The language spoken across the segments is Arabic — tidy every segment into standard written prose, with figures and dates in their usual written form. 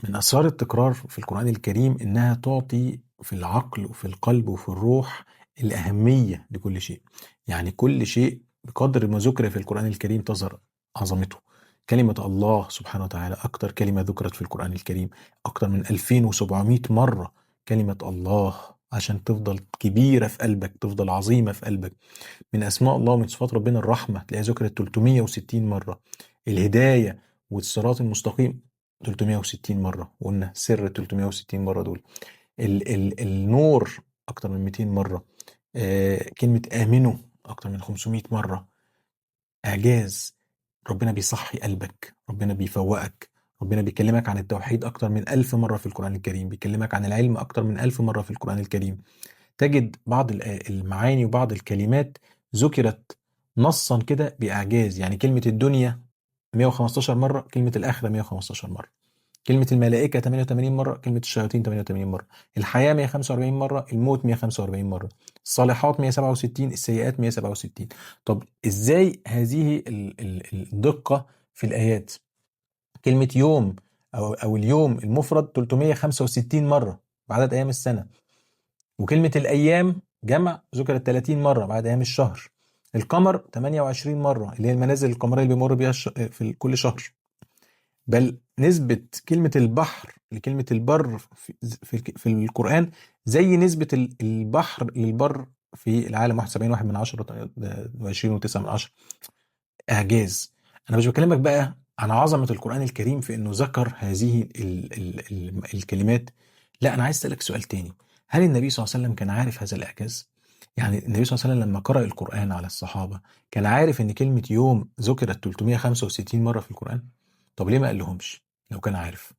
من أسرار التكرار في القرآن الكريم إنها تعطي في العقل وفي القلب وفي الروح الأهمية لكل شيء. يعني كل شيء بقدر ما ذكر في القرآن الكريم تظهر عظمته. كلمة الله سبحانه وتعالى أكتر كلمة ذكرت في القرآن الكريم، أكتر من 2700 مرة كلمة الله، عشان تفضل كبيرة في قلبك، تفضل عظيمة في قلبك. من أسماء الله ومن صفات ربنا الرحمة، تلاقيها ذكرت 360 مرة. الهداية والصراط المستقيم 360 مرة، وقلنا سر 360 مرة دول. ال النور أكتر من 200 مرة. كلمة آمنوا أكتر من 500 مرة. إعجاز. ربنا بيصحي قلبك، ربنا بيفوقك، ربنا بيكلمك عن التوحيد أكتر من 1000 مرة في القرآن الكريم، بيكلمك عن العلم أكتر من 1000 مرة في القرآن الكريم. تجد بعض المعاني وبعض الكلمات ذكرت نصا كده بإعجاز. يعني كلمة الدنيا 115 مرة، كلمة الآخرة 115 مرة. كلمة الملائكة 88 مرة، كلمة الشياطين 88 مرة. الحياة 145 مرة، الموت 145 مرة. الصالحات 167، السيئات 167. طب إزاي هذه الدقة في الآيات؟ كلمة يوم أو اليوم المفرد 365 مرة بعدد أيام السنة. وكلمة الأيام جمع ذكرت 30 مرة بعد أيام الشهر. القمر 28 مرة، اللي هي المنازل القمرية اللي بيمر بيها في كل شهر. بل نسبة كلمة البحر لكلمة البر في القرآن زي نسبة البحر للبر في العالم، 71 واحد من 10 و20 و9 من 10. إعجاز. أنا مش بكلمك بقى عن عظمة القرآن الكريم في إنه ذكر هذه الكلمات. لا، أنا عايز أسألك سؤال تاني. هل النبي صلى الله عليه وسلم كان عارف هذا الإعجاز؟ يعني النبي صلى الله عليه وسلم لما قرأ القرآن على الصحابة كان عارف إن كلمة يوم ذكرت 365 مرة في القرآن؟ طب ليه ما قال لهمش لو كان عارف؟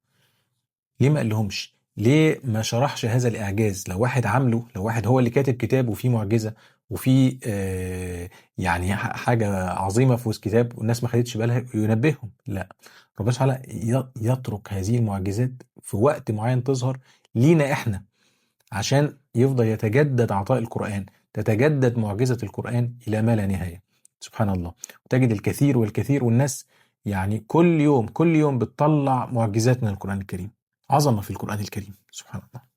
ليه ما قال لهمش؟ ليه ما شرحش هذا الإعجاز؟ لو واحد عامله، لو واحد هو اللي كاتب كتاب وفيه معجزة وفيه يعني حاجة عظيمة في وسط كتاب والناس ما خدتش بالها، ينبههم. لا، ربنا سبحانه وتعالى يترك هذه المعجزات في وقت معين تظهر لينا احنا، عشان يفضل يتجدد عطاء القرآن، تتجدد معجزة القرآن إلى ما لا نهاية. سبحان الله. وتجد الكثير والكثير، والناس يعني كل يوم كل يوم بتطلع معجزات من القرآن الكريم. عظمة في القرآن الكريم. سبحان الله.